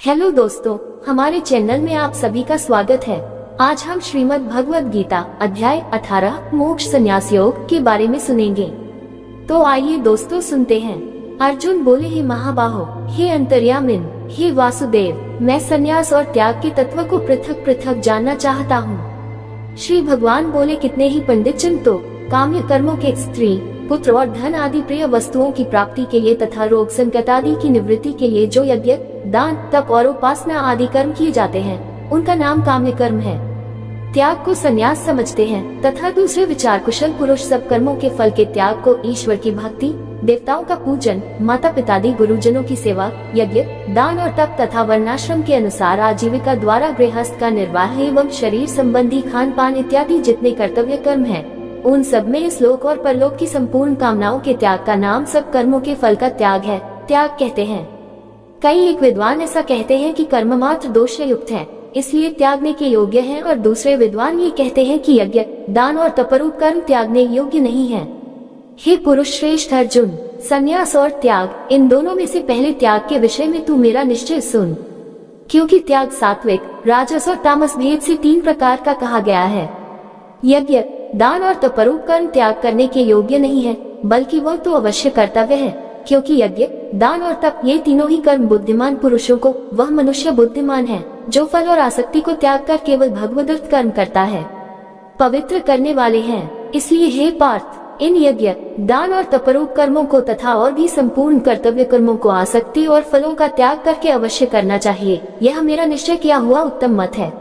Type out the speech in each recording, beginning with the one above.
Hello दोस्तों, हमारे channel में आप सभी का स्वागत है। आज हम श्रीमद् भगवद गीता अध्याय 18 मोक्ष संन्यास योग के बारे में सुनेंगे। तो आइए दोस्तों सुनते हैं। अर्जुन बोले, हे महाबाहो, हे अंतर्यामिन, हे वासुदेव, मैं संन्यास और त्याग के तत्व को पृथक पृथक जानना चाहता हूँ। श्री भगवान बोले, कितने ही पंडित जन तो काम्य कर्मों के स्त्री पुत्र और धन आदि प्रिय वस्तुओं की प्राप्ति के लिए तथा रोग संकट आदि की निवृत्ति के लिए जो यज्ञ दान तप और उपासना आदि कर्म किए जाते हैं, उनका नाम काम्य कर्म है। त्याग को संन्यास समझते हैं तथा दूसरे विचार कुशल पुरुष सब कर्मों के फल के त्याग को ईश्वर की भक्ति, देवताओं का पूजन, माता पितादि गुरुजनों की सेवा, यज्ञ दान और तप तथा वर्णाश्रम के अनुसार आजीविका द्वारा गृहस्थ का निर्वाह एवं शरीर संबंधी खान पान इत्यादि जितने कर्तव्य कर्म हैं, उन सब में इस लोक और परलोक की संपूर्ण कामनाओं के त्याग का नाम सब कर्मों के फल का त्याग है, त्याग कहते हैं। कई एक विद्वान ऐसा कहते हैं कि कर्म मात्र दोष युक्त है, इसलिए त्यागने के योग्य है, और दूसरे विद्वान ये कहते हैं कि यज्ञ दान और तपरूप कर्म त्यागने योग्य नहीं है। हे पुरुष श्रेष्ठ अर्जुन, संन्यास और त्याग, इन दोनों में से पहले त्याग के विषय में तू मेरा निश्चय सुन, क्योंकि त्याग सात्विक, राजस और तामस भेद से 3 प्रकार का कहा गया है। यज्ञ दान और तपरूप कर्म त्याग करने के योग्य नहीं है, बल्कि वह तो अवश्य कर्तव्य है, क्योंकि यज्ञ दान और तप ये तीनों ही कर्म बुद्धिमान पुरुषों को, वह मनुष्य बुद्धिमान है जो फल और आसक्ति को त्याग कर केवल भगवदत्त कर्म करता है, पवित्र करने वाले हैं। इसलिए हे पार्थ, इन यज्ञ दान और तपरूप कर्मों को तथा और भी संपूर्ण कर्तव्य कर्मों को आसक्ति और फलों का त्याग करके अवश्य करना चाहिए। यह मेरा निश्चय किया हुआ उत्तम मत है।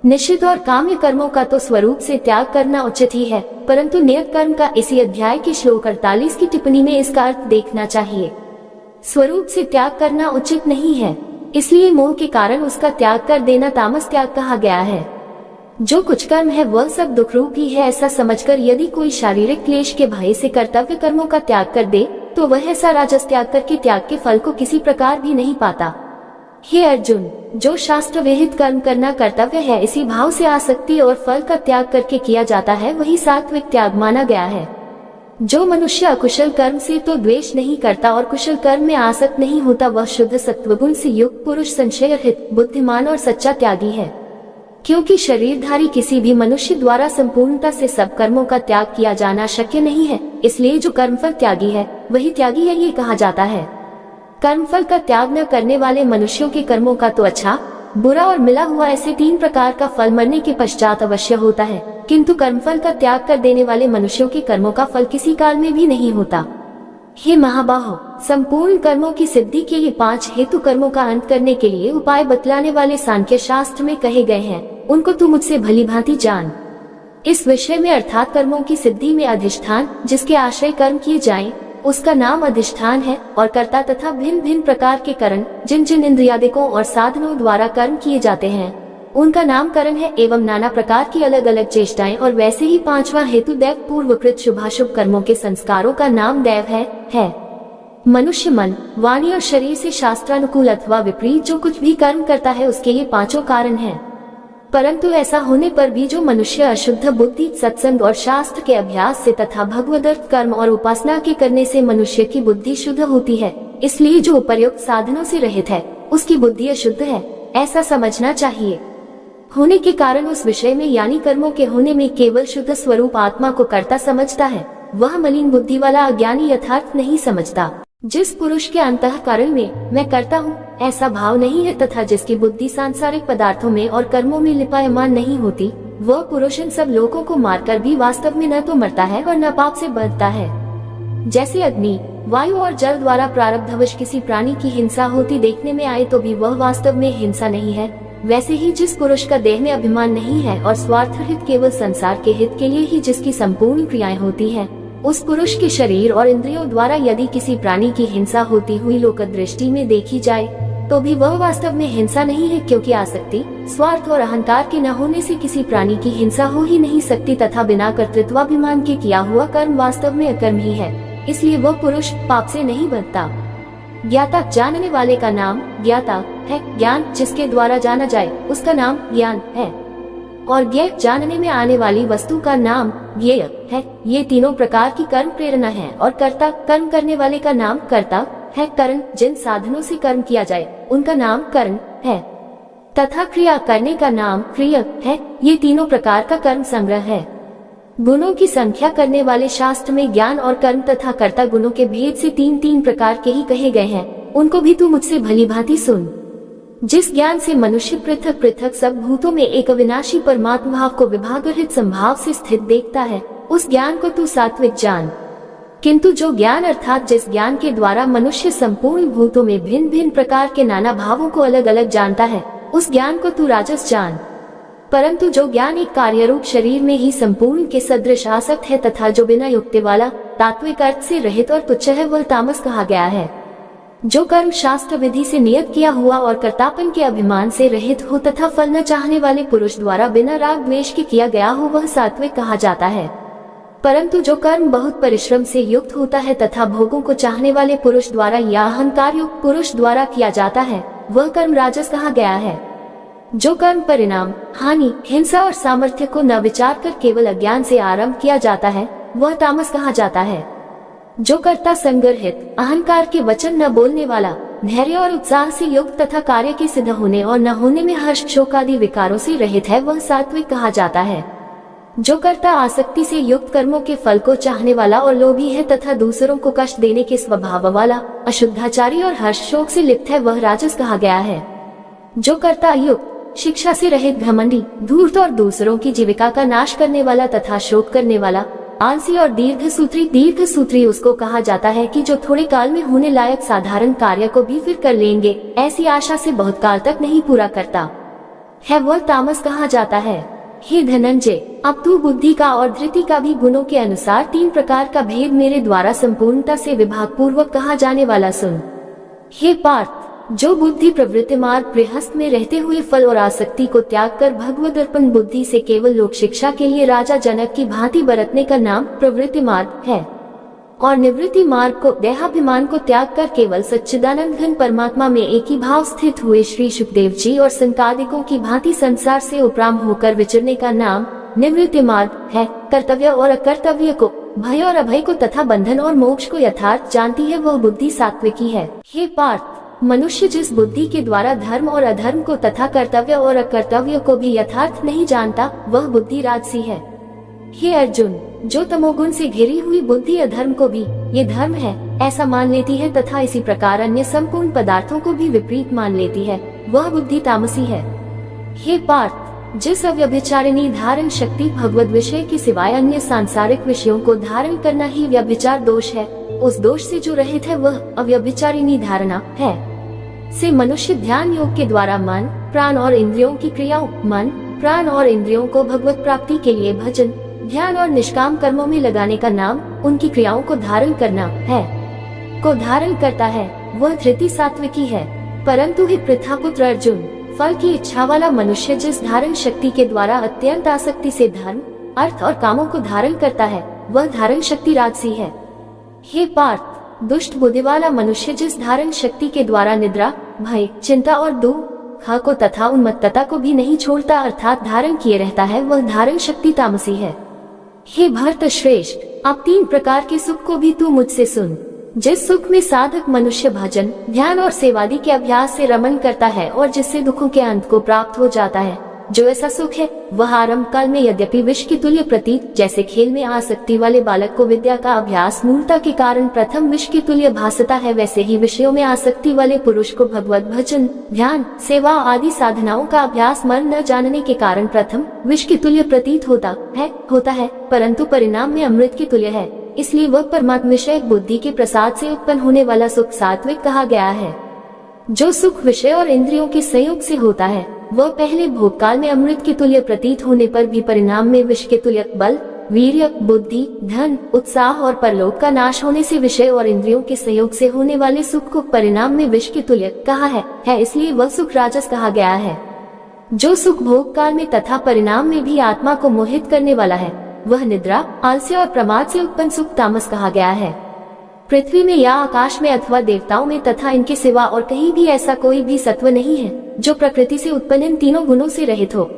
निश्चित और काम्य कर्मों का तो स्वरूप से त्याग करना उचित ही है, परंतु नियत कर्म का इसी अध्याय के श्लोक 48 की टिप्पणी में इसका अर्थ देखना चाहिए। स्वरूप से त्याग करना उचित नहीं है, इसलिए मोह के कारण उसका त्याग कर देना तामस त्याग कहा गया है। जो कुछ कर्म है वह सब दुख रूप ही है, ऐसा समझकर यदि कोई शारीरिक क्लेश के भय से कर्तव्य कर्मों का त्याग कर दे, तो वह ऐसा राजस त्याग करके त्याग के फल को किसी प्रकार भी नहीं पाता। हे अर्जुन, जो शास्त्र विहित कर्म करना कर्तव्य है, इसी भाव से आसक्ति और फल का त्याग करके किया जाता है, वही सात्विक त्याग माना गया है। जो मनुष्य अकुशल कर्म से तो द्वेष नहीं करता और कुशल कर्म में आसक्त नहीं होता, वह शुद्ध सत्वगुण से युक्त पुरुष संशय रहित, बुद्धिमान और सच्चा त्यागी है। क्योंकि शरीरधारी किसी भी मनुष्य द्वारा संपूर्णता से सब कर्मों का त्याग किया जाना शक्य नहीं है, इसलिए जो कर्मफल त्यागी है वही त्यागी है, ये कहा जाता है। कर्मफल का त्याग न करने वाले मनुष्यों के कर्मों का तो अच्छा, बुरा और मिला हुआ ऐसे 3 प्रकार का फल मरने के पश्चात अवश्य होता है, किंतु कर्मफल का त्याग कर देने वाले मनुष्यों के कर्मों का फल किसी काल में भी नहीं होता। हे महाबाहो, संपूर्ण कर्मों की सिद्धि के लिए 5 हेतु कर्मों का अंत करने के लिए उपाय बतलाने वाले सांख्य शास्त्र में कहे गए हैं, उनको तू मुझसे भली भांति जान। इस विषय में अर्थात कर्मों की सिद्धि में अधिष्ठान, जिसके आश्रय कर्म किए जाएं, उसका नाम अधिष्ठान है, और कर्ता तथा भिन्न भिन्न प्रकार के करण, जिन जिन इंद्रियादिकों और साधनों द्वारा कर्म किए जाते हैं, उनका नाम करण है, एवं नाना प्रकार की अलग अलग चेष्टाएं, और वैसे ही 5वां हेतु दैव पूर्वकृत शुभाशुभ कर्मों के संस्कारों का नाम दैव है। मनुष्य मन, वाणी और शरीर से शास्त्रानुकूल अथवा विपरीत जो कुछ भी कर्म करता है, उसके ये 5 कारण हैं। परंतु ऐसा होने पर भी जो मनुष्य अशुद्ध बुद्धि, सत्संग और शास्त्र के अभ्यास से तथा भगवदर्थ कर्म और उपासना के करने से मनुष्य की बुद्धि शुद्ध होती है, इसलिए जो उपर्युक्त साधनों से रहित है उसकी बुद्धि अशुद्ध है, ऐसा समझना चाहिए। होने के कारण उस विषय में यानी कर्मों के होने में केवल शुद्ध स्वरूप आत्मा को कर्ता समझता है, वह मलिन बुद्धि वाला अज्ञानी यथार्थ नहीं समझता। जिस पुरुष के अंतःकरण में मैं करता हूँ ऐसा भाव नहीं है, तथा जिसकी बुद्धि सांसारिक पदार्थों में और कर्मों में लिपायमान नहीं होती, वह पुरुष इन सब लोगों को मारकर भी वास्तव में न तो मरता है और न पाप से बचता है। जैसे अग्नि, वायु और जल द्वारा प्रारब्धवश किसी प्राणी की हिंसा होती देखने में आए तो भी वह वास्तव में हिंसा नहीं है, वैसे ही जिस पुरुष का देह में अभिमान नहीं है और स्वार्थ हित केवल संसार के हित के लिए ही जिसकी संपूर्ण क्रियाएं होती है, उस पुरुष के शरीर और इंद्रियों द्वारा यदि किसी प्राणी की हिंसा होती हुई लोक दृष्टि में देखी जाए तो भी वह वास्तव में हिंसा नहीं है, क्योंकि आसक्ति, स्वार्थ और अहंकार के न होने से किसी प्राणी की हिंसा हो ही नहीं सकती, तथा बिना कर्तृत्वाभिमान के किया हुआ कर्म वास्तव में अकर्म ही है, इसलिए वह पुरुष पाप से नहीं बचता। ज्ञाता, जानने वाले का नाम ज्ञाता है। ज्ञान जिसके द्वारा जाना जाए उसका नाम ज्ञान है, और ज्ञेय जानने में आने वाली वस्तु का नाम ज्ञेय है। ये तीनों प्रकार की कर्म प्रेरणा है, और कर्ता, कर्म करने वाले का नाम कर्ता है। करण, जिन साधनों से कर्म किया जाए उनका नाम करण है तथा क्रिया करने का नाम क्रिया है। ये तीनों प्रकार का कर्म संग्रह है। गुणों की संख्या करने वाले शास्त्र में ज्ञान और कर्म तथा कर्ता गुणों के भेद से तीन तीन प्रकार के ही कहे गए हैं। उनको भी तू मुझसे भली भांति सुन। जिस ज्ञान से मनुष्य पृथक पृथक सब भूतों में एक अविनाशी परमात्मा भाव को विभाग रहित संभाव से स्थित देखता है, उस ज्ञान को तू सात्विक जान। किंतु जो ज्ञान अर्थात जिस ज्ञान के द्वारा मनुष्य संपूर्ण भूतों में भिन्न भिन्न प्रकार के नाना भावों को अलग अलग जानता है, उस ज्ञान को तू राजस जान। परंतु जो ज्ञान एक कार्यरूप शरीर में ही संपूर्ण के सदृश आसक्त है तथा जो बिना युक्ति वाला तात्विक अर्थ से रहित और तुच्छ है, वह तामस कहा गया है। जो कर्म शास्त्र विधि से नियत किया हुआ और कर्तापन के अभिमान से रहित हो तथा फल न चाहने वाले पुरुष द्वारा बिना राग द्वेष के किया गया हो, वह सात्विक कहा जाता है। परंतु जो कर्म बहुत परिश्रम से युक्त होता है तथा भोगों को चाहने वाले पुरुष द्वारा या अहंकार युक्त पुरुष द्वारा किया जाता है, वह कर्म राजस कहा गया है। जो कर्म परिणाम, हानि, हिंसा और सामर्थ्य को न विचार कर केवल अज्ञान से आरंभ किया जाता है, वह तामस कहा जाता है। जो कर्ता संग्रहित, अहंकार के वचन न बोलने वाला, धैर्य और उत्साह से युक्त तथा कार्य के सिद्ध होने और न होने में हर्ष शोक आदि विकारों से रहित है, वह सात्विक कहा जाता है। जो कर्ता आसक्ति से युक्त कर्मों के फल को चाहने वाला और लोभी है तथा दूसरों को कष्ट देने के स्वभाव वाला, अशुद्धाचारी और हर्ष शोक से लिप्त है, वह राजस कहा गया है। जो कर्ता युक्त, शिक्षा से रहित, घमंडी, धूर्त और दूसरों की जीविका का नाश करने वाला तथा शोक करने वाला, आलसी और दीर्घ सूत्री उसको कहा जाता है कि जो थोड़े काल में होने लायक साधारण कार्य को भी फिर कर लेंगे, ऐसी आशा से बहुत काल तक नहीं पूरा करता है, वह तामस कहा जाता है। हे धनंजय, अब तू बुद्धि का और धृति का भी गुणों के अनुसार तीन प्रकार का भेद मेरे द्वारा संपूर्णता से विभाग पूर्वक कहा जाने वाला सुन। हे पार्थ, जो बुद्धि प्रवृत्ति मार्ग गृहस्थ में रहते हुए फल और आसक्ति को त्याग कर भगवद अर्पण बुद्धि से केवल लोक शिक्षा के लिए राजा जनक की भांति बरतने का नाम प्रवृत्ति मार्ग है, और निवृत्ति मार्ग को, देहाभिमान को त्याग कर केवल सच्चिदानंद घन परमात्मा में एक ही भाव स्थित हुए श्री सुखदेव जी और संकादिकों की भांति संसार से उपराम होकर विचरने का नाम निवृत्ति मार्ग है। कर्तव्य और अकर्तव्य को, भय और अभय को तथा बंधन और मोक्ष को यथार्थ जानती है, वह बुद्धि सात्विकी है। हे पार्थ, मनुष्य जिस बुद्धि के द्वारा धर्म और अधर्म को तथा कर्तव्य और अकर्तव्य को भी यथार्थ नहीं जानता, वह बुद्धि राजसी है। हे अर्जुन, जो तमोगुण से घिरी हुई बुद्धि अधर्म को भी ये धर्म है ऐसा मान लेती है तथा इसी प्रकार अन्य संपूर्ण पदार्थों को भी विपरीत मान लेती है, वह बुद्धि तामसी है। हे पार्थ, जिस अव्यभिचारिणी धारण शक्ति भगवद विषय के सिवाय अन्य सांसारिक विषयों को धारण करना ही व्यभिचार दोष है, उस दोष से जो रहित है वह अव्यभिचारिणी धारणा है। से मनुष्य ध्यान योग के द्वारा मन, प्राण और इंद्रियों की क्रियाओं, मन, प्राण और इंद्रियों को भगवत प्राप्ति के लिए भजन, ध्यान और निष्काम कर्मों में लगाने का नाम उनकी क्रियाओं को धारण करना है, को धारण करता है, वह धृति सात्विकी है। परंतु हे पृथापुत्र अर्जुन, फल की इच्छा वाला मनुष्य जिस धारण शक्ति के द्वारा अत्यंत आसक्ति से धर्म, अर्थ और कामों को धारण करता है, वह धारण शक्ति राजसी है। हे पार्थ, दुष्ट बुद्धि वाला मनुष्य जिस धारण शक्ति के द्वारा निद्रा, भय, चिंता और दुख को तथा उन्मत्तता को भी नहीं छोड़ता अर्थात धारण किए रहता है, वह धारण शक्ति तामसी है। हे भरत श्रेष्ठ, अब तीन प्रकार के सुख को भी तू मुझसे सुन। जिस सुख में साधक मनुष्य भजन, ध्यान और सेवादि के अभ्यास से रमण करता है और जिससे दुखों के अंत को प्राप्त हो जाता है, जो ऐसा सुख है वह आरंभ काल में यद्यपि विष के तुल्य प्रतीत, जैसे खेल में आसक्ति वाले बालक को विद्या का अभ्यास मूर्ता के कारण प्रथम विष के तुल्य भासता है, वैसे ही विषयों में आसक्ति वाले पुरुष को भगवत भजन, ध्यान, सेवा आदि साधनाओं का अभ्यास मन न जानने के कारण प्रथम विष के तुल्य प्रतीत होता है, परंतु परिणाम में अमृत के तुल्य है। इसलिए वह परमात्म विषय बुद्धि के प्रसाद से उत्पन्न होने वाला सुख सात्विक कहा गया है। जो सुख विषय और इंद्रियों के संयोग से होता है, वह पहले भोगकाल में अमृत के तुल्य प्रतीत होने पर भी परिणाम में विष के तुल्य बल, वीर्य, बुद्धि, धन, उत्साह और परलोक का नाश होने से विषय और इंद्रियों के संयोग से होने वाले सुख को परिणाम में विष के तुल्य कहा है, इसलिए वह सुख राजस कहा गया है। जो सुख भोग काल में तथा परिणाम में भी आत्मा को मोहित करने वाला है, वह निद्रा, आलस्य और प्रमाद से उत्पन्न सुख तामस कहा गया है। पृथ्वी में या आकाश में अथवा देवताओं में तथा इनके सिवा और कहीं भी ऐसा कोई भी सत्व नहीं है जो प्रकृति से उत्पन्न इन तीनों गुणों से रहित हो।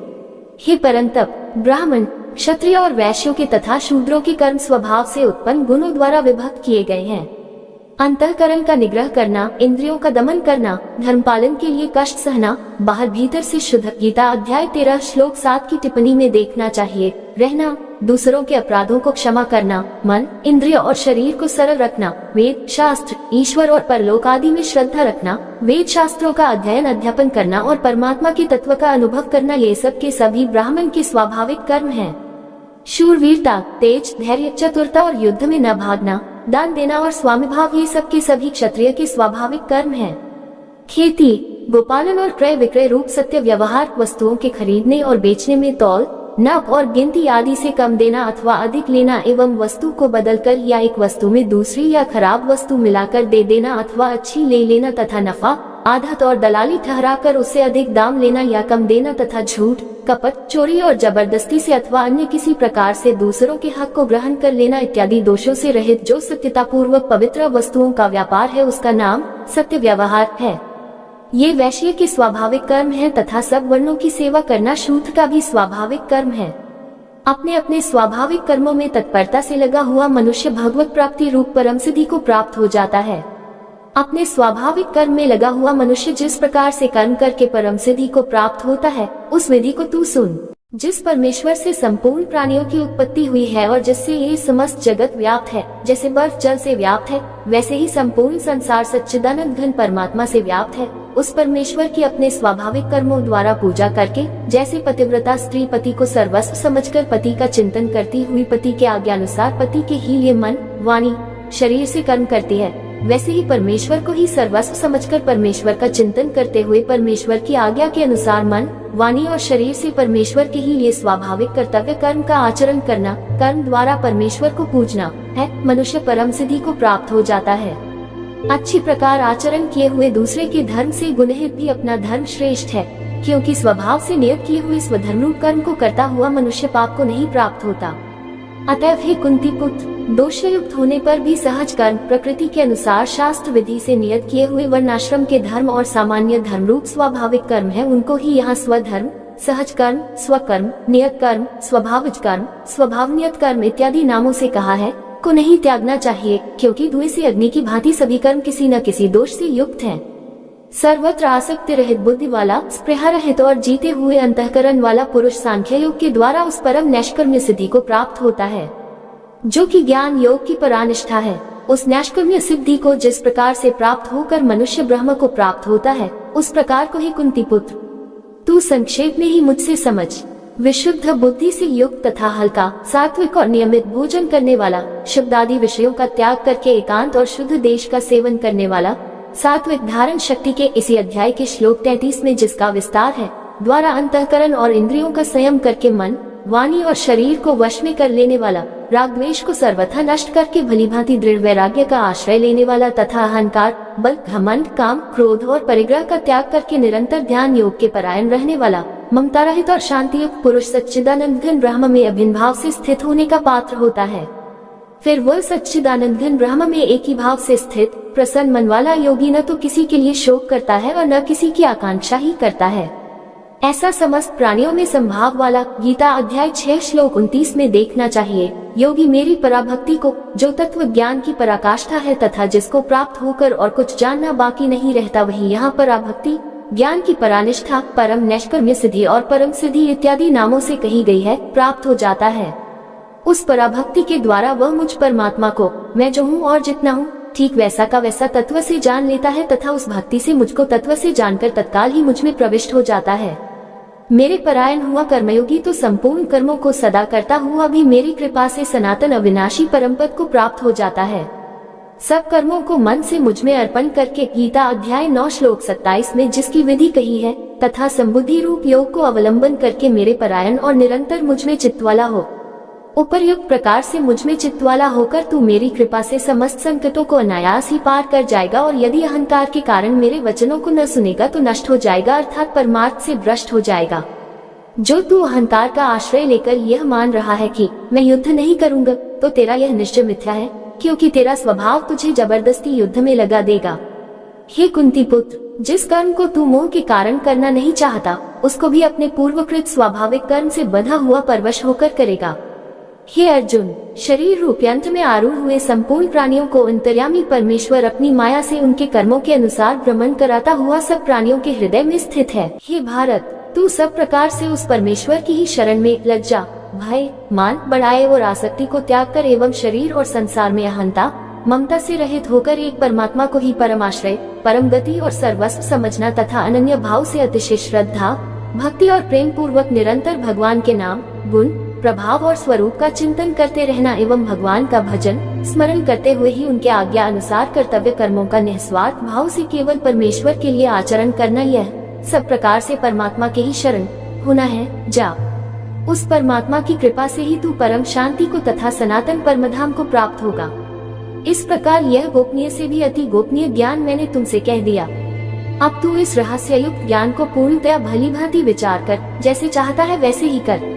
हे परंतप, ब्राह्मण, क्षत्रिय और वैश्यों के तथा शूद्रों के कर्म स्वभाव से उत्पन्न गुणों द्वारा विभक्त किए गए हैं। अंतःकरण का निग्रह करना, इंद्रियों का दमन करना, धर्म पालन के लिए कष्ट सहना, बाहर भीतर से शुद्ध। गीता अध्याय 13 श्लोक 7 की टिप्पणी में देखना चाहिए रहना, दूसरों के अपराधों को क्षमा करना, मन, इंद्रिय और शरीर को सरल रखना, वेद शास्त्र, ईश्वर और परलोक आदि में श्रद्धा रखना, वेद शास्त्रों का अध्ययन अध्यापन करना और परमात्मा के तत्व का अनुभव करना, ये सब के सभी ब्राह्मण के स्वाभाविक कर्म हैं। शूरवीरता, तेज, धैर्य, चतुरता और युद्ध में न भागना, दान देना और स्वामी भाव, ये सब के सभी क्षत्रिय के स्वाभाविक कर्म हैं। खेती, गोपालन और क्रय विक्रय रूप सत्य व्यवहार, वस्तुओं के खरीदने और बेचने में तौल, नाप और गिनती आदि से कम देना अथवा अधिक लेना एवं वस्तु को बदलकर या एक वस्तु में दूसरी या खराब वस्तु मिलाकर दे देना अथवा अच्छी ले लेना तथा नफा, आढ़त और दलाली ठहराकर उससे अधिक दाम लेना या कम देना तथा झूठ, कपट, चोरी और जबरदस्ती से अथवा अन्य किसी प्रकार से दूसरों के हक को ग्रहण कर लेना इत्यादि दोषों से रहित जो सत्यता पूर्वक पवित्र वस्तुओं का व्यापार है, उसका नाम सत्य व्यवहार है। ये वैश्य के स्वाभाविक कर्म है तथा सब वर्णों की सेवा करना शूद्र का भी स्वाभाविक कर्म है। अपने अपने स्वाभाविक कर्मों में तत्परता से लगा हुआ मनुष्य भगवत प्राप्ति रूप परम सिद्धि को प्राप्त हो जाता है। अपने स्वाभाविक कर्म में लगा हुआ मनुष्य जिस प्रकार से कर्म करके परम सिद्धि को प्राप्त होता है, उस विधि को तू सुन। जिस परमेश्वर से संपूर्ण प्राणियों की उत्पत्ति हुई है और जिससे ये समस्त जगत व्याप्त है, जैसे बर्फ जल से व्याप्त है, वैसे ही संपूर्ण संसार सच्चिदानंद घन परमात्मा से व्याप्त है। उस परमेश्वर की अपने स्वाभाविक कर्मों द्वारा पूजा करके, जैसे पतिव्रता स्त्री पति को सर्वस्व समझकर पति का चिंतन करती हुई पति के आज्ञानुसार पति के ही लिए मन, वाणी, शरीर से कर्म करती है, वैसे ही परमेश्वर को ही सर्वस्व समझकर परमेश्वर का चिंतन करते हुए परमेश्वर की आज्ञा के अनुसार मन, वाणी और शरीर से परमेश्वर के ही लिए स्वाभाविक कर्तव्य कर्म का आचरण करना, कर्म द्वारा परमेश्वर को पूजना है, मनुष्य परम सिद्धि को प्राप्त हो जाता है। अच्छी प्रकार आचरण किए हुए दूसरे के धर्म से गुणहित भी अपना धर्म श्रेष्ठ है, क्योंकि स्वभाव से नियत किए हुए स्वधर्म रूप कर्म को करता हुआ मनुष्य पाप को नहीं प्राप्त होता। अतएव हे कुंती पुत्र, दोषयुक्त होने पर भी सहज कर्म प्रकृति के अनुसार शास्त्र विधि से नियत किए हुए वर्णाश्रम के धर्म और सामान्य धर्म रूप स्वाभाविक कर्म है, उनको ही यहाँ स्वधर्म, सहज कर्म, स्वकर्म, नियत कर्म, स्वभावज कर्म, स्वभाव नियत कर्म इत्यादि नामों से कहा है, को नहीं त्यागना चाहिए, क्योंकि धुएं से अग्नि की भांति सभी कर्म किसी न किसी दोष से युक्त हैं। सर्वत्र आसक्ति रहित बुद्धि वाला, स्पृहा रहित और जीते हुए अंतःकरण वाला पुरुष सांख्य योग के द्वारा उस परम नैष्कर्म्य सिद्धि को प्राप्त होता है, जो कि ज्ञान योग की परानिष्ठा है। उस नैष्कर्म्य सिद्धि को जिस प्रकार से प्राप्त होकर मनुष्य ब्रह्म को प्राप्त होता है, उस प्रकार को ही कुंती पुत्र तू संक्षेप में ही मुझसे समझ। विशुद्ध बुद्धि से युक्त तथा हल्का, सात्विक और नियमित भोजन करने वाला, शब्द आदि विषयों का त्याग करके एकांत और शुद्ध देश का सेवन करने वाला, सात्विक धारण शक्ति के इसी अध्याय के श्लोक 33 में जिसका विस्तार है, द्वारा अंतःकरण और इंद्रियों का संयम करके मन, वाणी और शरीर को वश में कर लेने वाला, राग द्वेष को सर्वथा नष्ट करके भलीभांति दृढ़ वैराग्य का आश्रय लेने वाला तथा अहंकार, बल, घमंड, काम, क्रोध और परिग्रह का त्याग करके निरंतर ध्यान योग के परायण रहने वाला, ममता रहित और शांति युक्त पुरुष सच्चिदानंद घन ब्रह्म में अभिन्न भाव से स्थित होने का पात्र होता है। फिर वह सच्चिदानंद घन ब्रह्म में एक ही भाव से स्थित प्रसन्न मन वाला योगी न तो किसी के लिए शोक करता है और न किसी की आकांक्षा ही करता है। ऐसा समस्त प्राणियों में संभाव वाला गीता अध्याय 6 श्लोक 29 में देखना चाहिए। योगी मेरी पराभक्ति को, जो तत्व ज्ञान की पराकाष्ठा है तथा जिसको प्राप्त होकर और कुछ जानना बाकी नहीं रहता, वही यहाँ पराभक्ति, ज्ञान की परानिष्ठा, परम नैष्कर्म्य सिद्धि और परम सिद्धि इत्यादि नामों से कही गई है, प्राप्त हो जाता है। उस पराभक्ति के द्वारा वह मुझ परमात्मा को, मैं जो हूँ और जितना हूँ, ठीक वैसा का वैसा तत्व से जान लेता है तथा उस भक्ति से मुझको तत्व से जानकर तत्काल ही मुझ में प्रविष्ट हो जाता है। मेरे परायण हुआ कर्मयोगी तो संपूर्ण कर्मों को सदा करता हुआ भी मेरी कृपा से सनातन अविनाशी परम पद को प्राप्त हो जाता है। सब कर्मों को मन से मुझ में अर्पण करके गीता अध्याय 9 श्लोक 27 में जिसकी विधि कही है, तथा संबुद्धि रूप योग को अवलंबन करके मेरे परायण और निरंतर मुझ में चित्तवाला हो। उपर्युक्त प्रकार से मुझ में चित्तवाला होकर तू मेरी कृपा से समस्त संकटों को अनायास ही पार कर जाएगा, और यदि अहंकार के कारण मेरे वचनों को न सुनेगा तो नष्ट हो जाएगा, अर्थात परमार्थ से भ्रष्ट हो जाएगा। जो तू अहंकार का आश्रय लेकर यह मान रहा है कि मैं युद्ध नहीं करूंगा, तो तेरा यह निश्चय मिथ्या है, क्योंकि तेरा स्वभाव तुझे जबरदस्ती युद्ध में लगा देगा। हे कुंती पुत्र, जिस कर्म को तू मोह के कारण करना नहीं चाहता, उसको भी अपने पूर्वकृत स्वाभाविक कर्म से बंधा हुआ परवश होकर करेगा। हे अर्जुन, शरीर रूप यंत्र में आरूढ़ हुए संपूर्ण प्राणियों को अंतर्यामी परमेश्वर अपनी माया से उनके कर्मों के अनुसार भ्रमण कराता हुआ सब प्राणियों के हृदय में स्थित है। हे भारत, तू सब प्रकार से उस परमेश्वर की ही शरण में लज्जा, भय, मान, बड़ाई और आसक्ति को त्याग कर एवं शरीर और संसार में अहंता, ममता से रहित होकर एक परमात्मा को ही परम आश्रय, परम गति और सर्वस्व समझना तथा अनन्य भाव से अतिशय श्रद्धा, भक्ति और प्रेम पूर्वक निरंतर भगवान के नाम, गुण, प्रभाव और स्वरूप का चिंतन करते रहना एवं भगवान का भजन स्मरण करते हुए ही उनके आज्ञा अनुसार कर्तव्य कर्मों का निस्वार्थ भाव से केवल परमेश्वर के लिए आचरण करना, यह सब प्रकार से परमात्मा के ही शरण होना है। जा, उस परमात्मा की कृपा से ही तू परम शांति को तथा सनातन परमधाम को प्राप्त होगा। इस प्रकार यह गोपनीय से भी अति गोपनीय ज्ञान मैंने तुमसे कह दिया। अब तू इस रहस्य युक्त ज्ञान को पूर्णतया भली भांति विचार कर, जैसे चाहता है वैसे ही कर।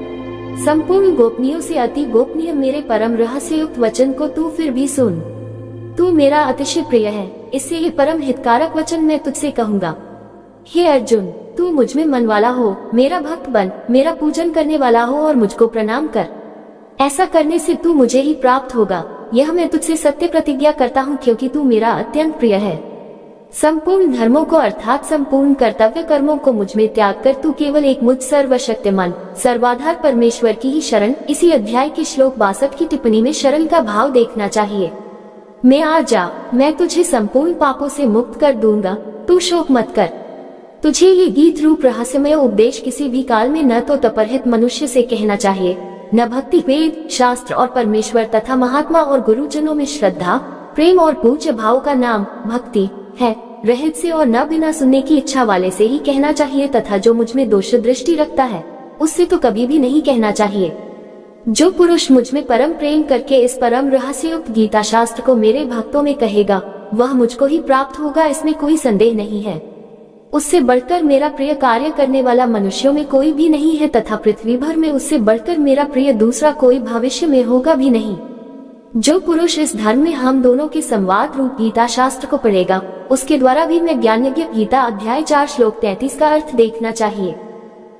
संपूर्ण गोपनीयों से अति गोपनीय मेरे परम रहस्य युक्त वचन को तू फिर भी सुन। तू मेरा अतिशय प्रिय है, इससे ये परम हितकारक वचन मैं तुझसे कहूँगा। हे अर्जुन, तू मुझ में मन वाला हो, मेरा भक्त बन, मेरा पूजन करने वाला हो और मुझको प्रणाम कर। ऐसा करने से तू मुझे ही प्राप्त होगा, यह मैं तुझसे सत्य प्रतिज्ञा करता हूँ, क्योंकि तू मेरा अत्यंत प्रिय है। संपूर्ण धर्मों को अर्थात संपूर्ण कर्तव्य कर्मों को मुझ में त्याग कर तू केवल एक मुझ सर्वशक्तिमान सर्वाधार परमेश्वर की ही शरण, इसी अध्याय के श्लोक 62 की टिप्पणी में शरण का भाव देखना चाहिए। मैं आ जा, मैं तुझे संपूर्ण पापों से मुक्त कर दूंगा, तू शोक मत कर। तुझे ये गीत रूप रहस्यमय उपदेश किसी भी काल में न तो तपरहित मनुष्य से कहना चाहिए, न भक्ति, वेद, शास्त्र और परमेश्वर तथा महात्मा और गुरुजनों में श्रद्धा, प्रेम और पूज्य भाव का नाम भक्ति है रहित से, और न बिना सुनने की इच्छा वाले से ही कहना चाहिए, तथा जो मुझ में दोष दृष्टि रखता है उससे तो कभी भी नहीं कहना चाहिए। जो पुरुष मुझ में परम प्रेम करके इस परम रहस्ययुक्त गीता शास्त्र को मेरे भक्तों में कहेगा, वह मुझको ही प्राप्त होगा, इसमें कोई संदेह नहीं है। उससे बढ़कर मेरा प्रिय कार्य करने वाला मनुष्यों में कोई भी नहीं है, तथा पृथ्वी भर में उससे बढ़कर मेरा प्रिय दूसरा कोई भविष्य में होगा भी नहीं। जो पुरुष इस धर्म में हम दोनों के संवाद रूप गीता शास्त्र को पढ़ेगा, उसके द्वारा भी मैं ज्ञानयज्ञ गीता अध्याय 4 श्लोक 33 का अर्थ देखना चाहिए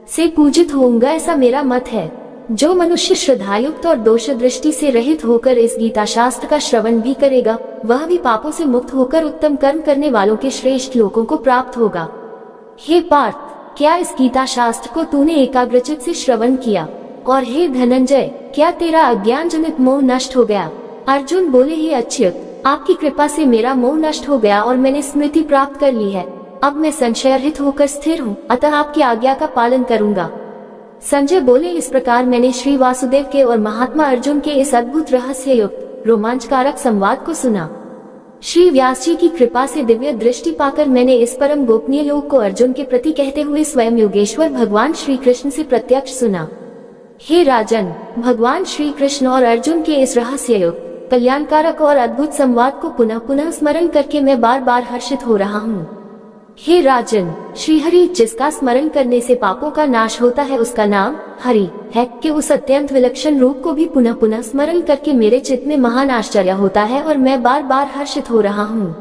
से पूजित होऊंगा, ऐसा मेरा मत है। जो मनुष्य श्रद्धायुक्त और दोष दृष्टि से रहित होकर इस गीता शास्त्र का श्रवण भी करेगा, वह भी पापों से मुक्त होकर उत्तम कर्म करने वालों के श्रेष्ठ लोकों को प्राप्त होगा। हे पार्थ, क्या इस गीता शास्त्र को तूने एकाग्रचित से श्रवण किया? और हे धनंजय, क्या तेरा अज्ञान जनित मोह नष्ट हो गया? अर्जुन बोले, हे अच्युत, आपकी कृपा से मेरा मोह नष्ट हो गया और मैंने स्मृति प्राप्त कर ली है। अब मैं संशयरहित होकर स्थिर हूँ, अतः आपकी आज्ञा का पालन करूँगा। संजय बोले, इस प्रकार मैंने श्री वासुदेव के और महात्मा अर्जुन के इस अद्भुत रहस्य युक्त रोमांचकारक संवाद को सुना। श्री व्यास जी की कृपा से दिव्य दृष्टि पाकर मैंने इस परम गोपनीय योग को अर्जुन के प्रति कहते हुए स्वयं योगेश्वर भगवान श्री कृष्ण से प्रत्यक्ष सुना। हे राजन, भगवान श्री कृष्ण और अर्जुन के इस रहस्य युक्त कल्याणकारक और अद्भुत संवाद को पुनः पुनः स्मरण करके मैं बार बार हर्षित हो रहा हूँ। हे राजन, श्री हरि जिसका स्मरण करने से पापों का नाश होता है, उसका नाम हरि है कि उस अत्यंत विलक्षण रूप को भी पुनः पुनः स्मरण करके मेरे चित्त में महान आश्चर्य होता है और मैं बार बार हर्षित हो रहा हूँ।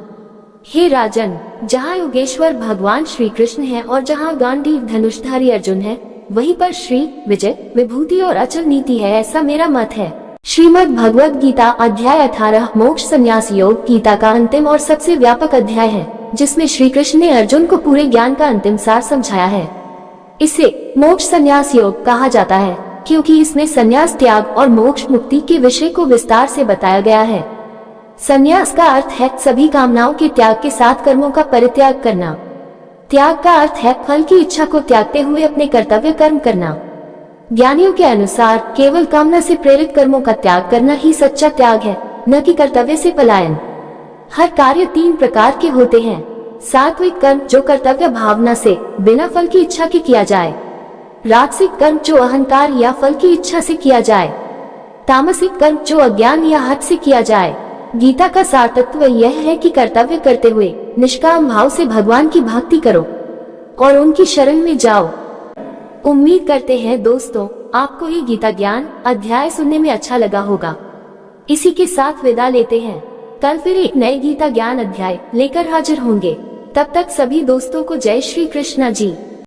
हे राजन, जहाँ योगेश्वर भगवान श्री कृष्ण है और जहाँ गांडीव धनुषधारी अर्जुन है, वहीं पर श्री विजय, विभूति और अचल नीति है, ऐसा मेरा मत है। श्रीमद् भगवद गीता अध्याय 18 मोक्ष संन्यास योग गीता का अंतिम और सबसे व्यापक अध्याय है, जिसमें श्री कृष्ण ने अर्जुन को पूरे ज्ञान का अंतिम सार समझाया है। इसे मोक्ष संन्यास योग कहा जाता है क्योंकि इसमें संन्यास, त्याग और मोक्ष मुक्ति के विषय को विस्तार से बताया गया है। संन्यास का अर्थ है सभी कामनाओं के त्याग के साथ कर्मों का परित्याग करना। त्याग का अर्थ है फल की इच्छा को त्यागते हुए अपने कर्तव्य कर्म करना। ज्ञानियों के अनुसार केवल कामना से प्रेरित कर्मों का त्याग करना ही सच्चा त्याग है, न कि कर्तव्य से पलायन। हर कार्य 3 प्रकार के होते हैं। सात्विक कर्म जो कर्तव्य भावना से बिना फल की इच्छा के किया जाए, राजसिक कर्म जो अहंकार या फल की इच्छा से किया जाए, तामसिक कर्म जो अज्ञान या हठ से किया जाए। गीता का सार तत्व यह है कि कर्तव्य करते हुए निष्काम भाव से भगवान की भक्ति करो और उनकी शरण में जाओ। उम्मीद करते हैं दोस्तों, आपको ये गीता ज्ञान अध्याय सुनने में अच्छा लगा होगा। इसी के साथ विदा लेते हैं। कल फिर एक नए गीता ज्ञान अध्याय लेकर हाजिर होंगे। तब तक सभी दोस्तों को जय श्री कृष्णा जी।